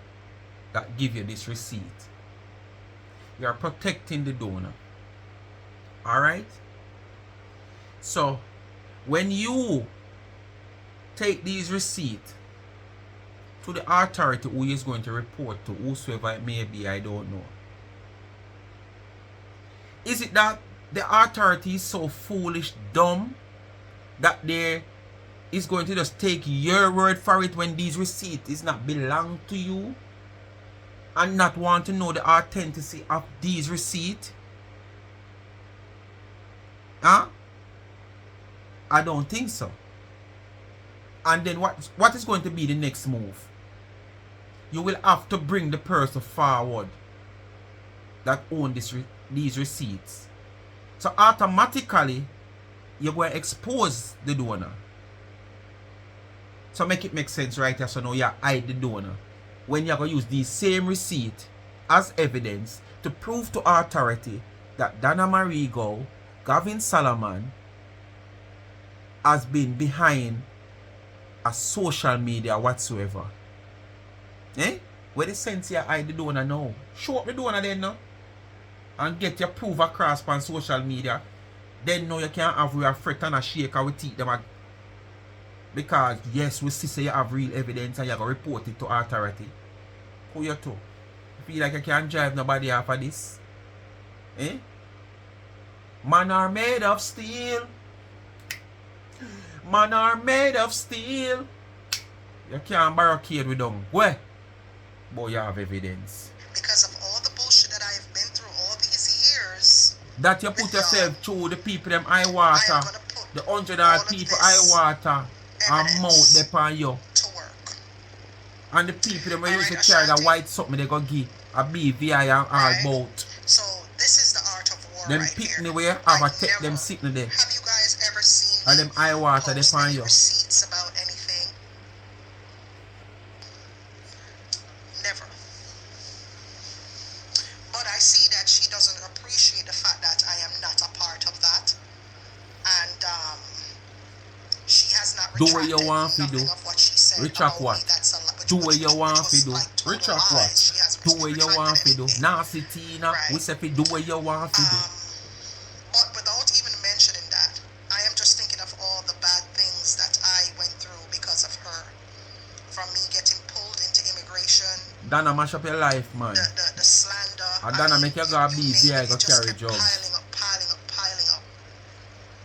that give you this receipt. You're protecting the donor. Alright? So, when you take these receipts to the authority who is going to report to, whosoever it may be, I don't know. Is it that the authority is so foolish, dumb, that they is going to just take your word for it when these receipts is not belong to you, and not want to know the authenticity of these receipts? Huh? I don't think so. And then what is going to be the next move? You will have to bring the person forward that own these receipts. So automatically, you're going to expose the donor. So make it make sense right here, so now you hide the donor. When you're going to use these same receipt as evidence to prove to authority that Donna Marigo, Gavin Solomon, has been behind a social media whatsoever. Eh? Where the sense you hide the donor now? Show up the donor then now. And get your proof across on social media. Then now you can't have a fret and a shake and we teach them. Because yes, we see say you have real evidence and you have to report it to authority. Who you to? You feel like you can't drive nobody off of this? Eh? Man are made of steel. Man are made of steel. You can't barricade with them. Where? But you have evidence. because of all the bullshit that I've been through all these years, That you put yourself through the people them eye water. The 100 odd people eye water and mouth they upon you. to work. And the people them Alright, used to carry the Ashanti. white something they gonna give a BVI and all Right. boat. So this is the art of war Them right picking here. the way have I a take them never- sitting there. Have you guys ever seen And me them eye water they post find any you. receipts about anything? Never. But I see that she doesn't appreciate the fact that I am not a part of that. And she has not Do retracted what you want to nothing do. of what she said Retract about what? me. That's a Do what you want to do. Like total Retract lies. what? She has Do what you retracted want to do. anything. Nasty Tina. Right. We say fi do what you want to do. But without even mentioning that, I am just thinking of all the bad things that I went through because of her. From me getting pulled into immigration, Donna mash up your life, man. the slander. And Donna make you go you BVI, name it, go it just carry kept drugs. piling up.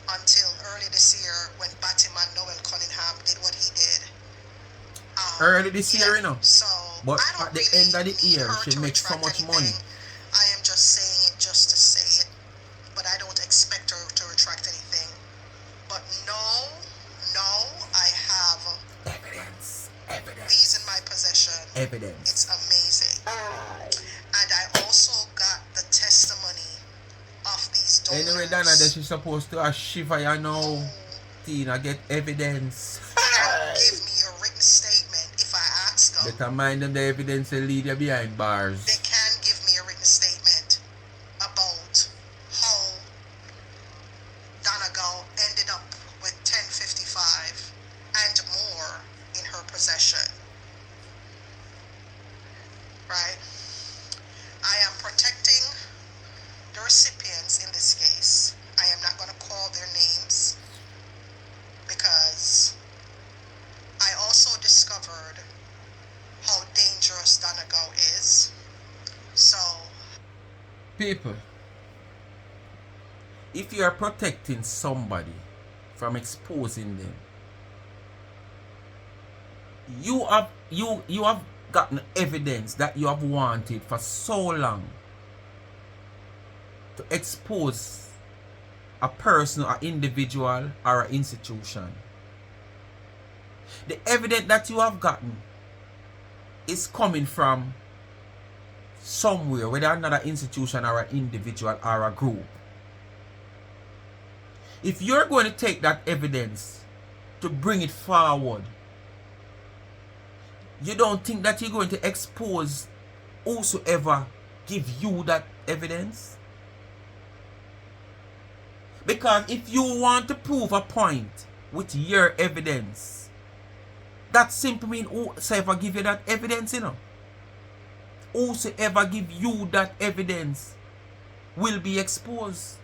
Until early this year when Batman Noel Cunningham did what he did. early this year, you know. So But I don't at the really end of the need year, her she to makes so retract much money. anything. I am just saying it just to say it, but I don't expect her to retract anything. But no, I have Evidence. these in my possession. Evidence. It's amazing. And I also got the testimony of these donors. Anyway, Donna, that she's supposed to a shiver, you know. Tina, get evidence. Give me a written statement if I ask them. Better mind them the evidence and lead you behind bars. They can give me a written statement about how Donegal ended up with 1055 and more in her possession. Right? I am protecting the recipients in this case. I am not going to call their names because I also discovered how dangerous Donegal is. So, People, if you are protecting somebody from exposing them, you have gotten evidence that you have wanted for so long to expose a person, an individual, or an institution. The evidence that you have gotten is coming from somewhere, whether another institution or an individual or a group. If you're going to take that evidence to bring it forward, you don't think that you're going to expose whosoever give you that evidence? Because if you want to prove a point with your evidence, that simply means whosoever give you that evidence, you know. Whosoever give you that evidence will be exposed.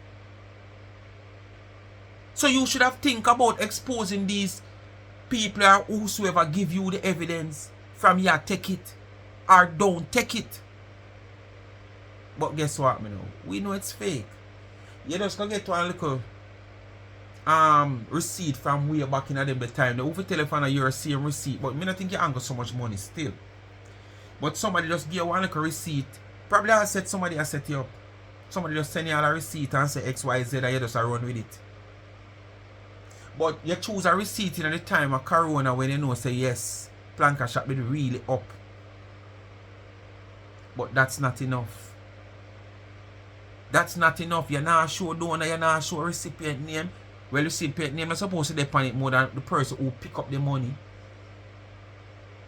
So you should have think about exposing these people or whosoever give you the evidence from here, take it or don't take it. But guess what, me know? We know it's fake. You just gonna get one little receipt from way back in the time. They will tell you you're a same receipt, but me not think you ain't got so much money still. But somebody just give one little receipt. Probably I said somebody has set you up. Somebody just send you a receipt and say XYZ and you just run with it. But you choose a receipt in the time of Corona when you know say yes, Planka shop be really up. But that's not enough. That's not enough. You're not sure donor, you're not sure recipient name. Well, recipient name is supposed to depend it more than the person who pick up the money.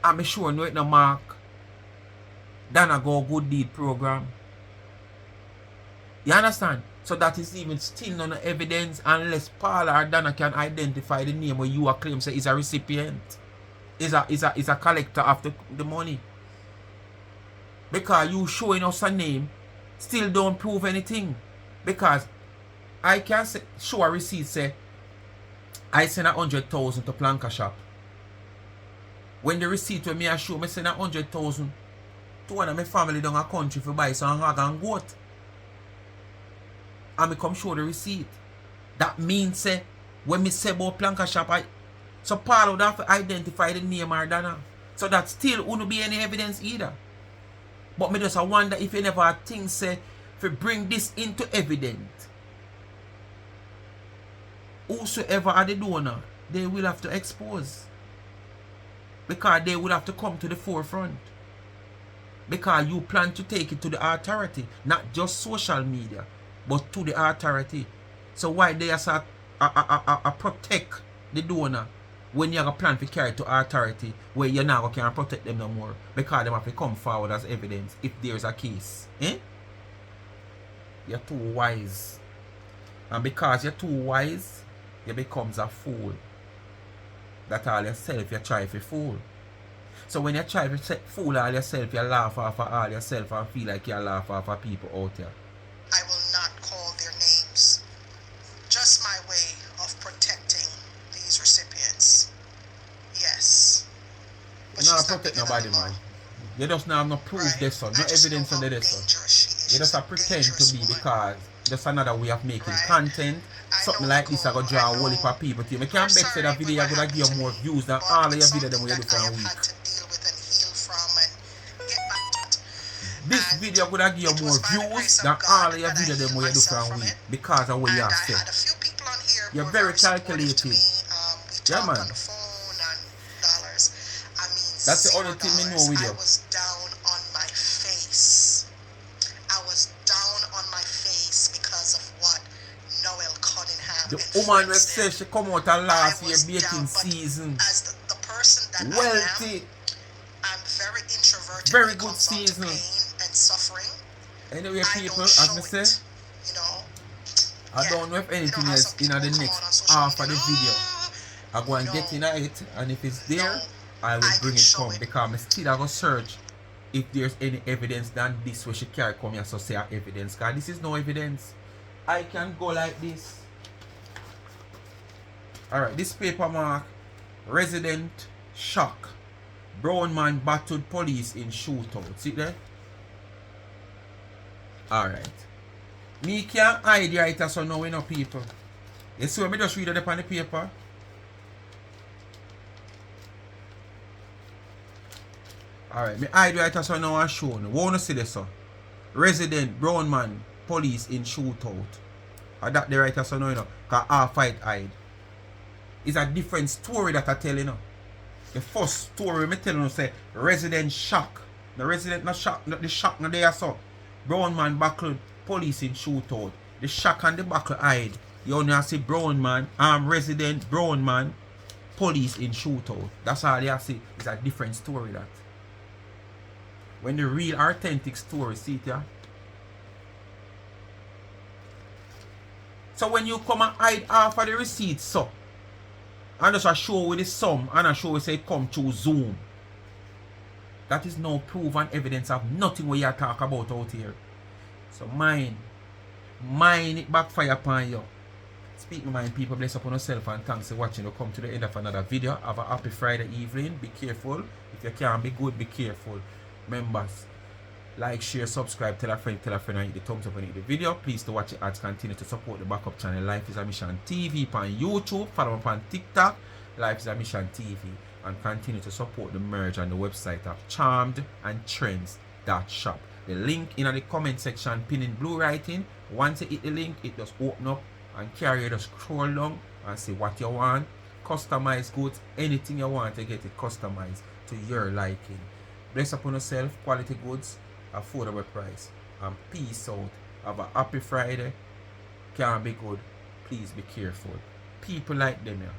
I'm sure no it no mark Donna go good deed program. You understand? So that is even still no evidence unless Paula or Donna can identify the name where you are claim say is a recipient. Is a collector of the money. Because you showing us a name still don't prove anything. Because I can say, show a receipt say I send 100,000 to Planka shop. When the receipt when me I show me send 100,000 to one of my family down a country for buy some hog and goat. And me come show the receipt. That means say when me say about Planka shop, so Paul would have to identify the name or Donna. So that still wouldn't be any evidence either. But me just wonder if you never think say if you bring this into evidence, whosoever are the donor, they will have to expose. Because they will have to come to the forefront. Because you plan to take it to the authority, not just social media, but to the authority. So why they are protect the donor when you have a plan to carry it to authority where you're not going to protect them no more because they have to come forward as evidence if there's a case. Eh? You're too wise. And because you're too wise, you becomes a fool. That all yourself you try to fool. So when you try to fool all yourself, you laugh off of all yourself and feel like you laugh off of people out here. I will not call their names. Just my way of protecting these recipients. Yes. But You don't she's not protect big nobody, enough. man. You just now have no proof Right. this one, I no just evidence know on how this one. dangerous she is. You just She's a have pretend to dangerous be woman. because just another way of making Right. content. I Something know like the this I go goal. draw a I whole know heap of people to you. I we're can't bet say sorry that with video what are gonna give happened you more to me, views than but all of your it's videos that something we do that for I a have week. had to deal This And video could have give it you more was by the views grace of than God all of your that I video them healed where you do myself from from we it. because of what And you have I said. had a few people on here You're who were very very supportive to calculated. me. We Yeah, talked man. on the phone and dollars. I mean, That's the only thing me know $0. with I you. was down on my face. I was down on my face because of what Noel Cunningham The and woman will friends say did. she come out of I last year was down, baking but season. as the person that I am, Wealthy. I'm very introverted Very when it good comes on to season. pain and suffering. Anyway, I people, don't as show me say, it, you know. I Yeah. don't know if You know anything how else some in people the will come next out on social half of media, the video. I go and no, get in it, and if it's there, no, I will I bring didn't it show come it. because I still I go search if there's any evidence than this where she carry come here so say evidence. Because this is no evidence. I can go like this. Alright, this paper mark, resident shock. Brown man battered police in shootout. See there? Alright. Me can't hide the writer so now we know people. You see when me just read it up on the paper? Alright, me hide the writer so now I show you. Wanna see this so? Resident brown man police in shootout. And that the writer so now you know. Cause our fight hide. It's a different story that I tell you know. The first story me tell you say resident shock. The resident not shock, not the shock not there so. Brown man buckled police in shootout. The shock and the buckle hide. You only see brown man, resident brown man, police in shootout. That's all you see. It's a different story that. When the real authentic story, see it yeah. So when you come and hide half of the receipt so and just a show with the sum and a show we say it come through Zoom. That is no proof and evidence of nothing we are talk about out here. So mine it backfire upon you. Speak my mind people, bless upon yourself and thanks for watching. You come to the end of another video. Have a happy Friday evening. Be careful. If you can't be good, be careful. Members, like, share, subscribe, tell a friend and hit the thumbs up and hit the video. Please to watch the ads, continue to support the backup channel Life is a Mission TV on YouTube. Follow up on TikTok, Life is a Mission TV, and continue to support the merge on the website of charmedandtrends.shop. The link in the comment section pinned in blue writing. Once you hit the link, it just open up and carry it, just scroll down and see what you want. Customize goods, anything you want to get it customized to your liking. Bless upon yourself, quality goods, affordable price, and peace out. Have a happy Friday. Can't be good. Please be careful. People like them here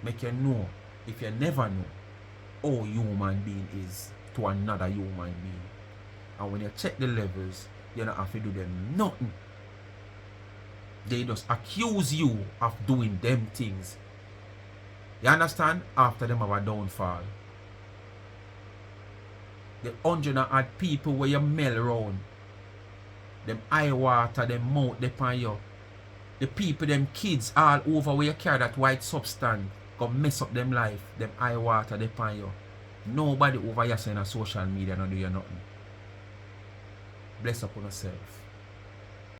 make you know, if you never know, how human being is to another human being. And when you check the levels, you don't have to do them nothing. They just accuse you of doing them things. You understand? After them have a downfall. The 100 odd people where you mail around. Them eye water, them mouth upon you. The people, them kids all over where you carry that white substance. Go mess up them life. Them eye water upon you. Nobody over here saying on social media not do you nothing. Bless upon yourself.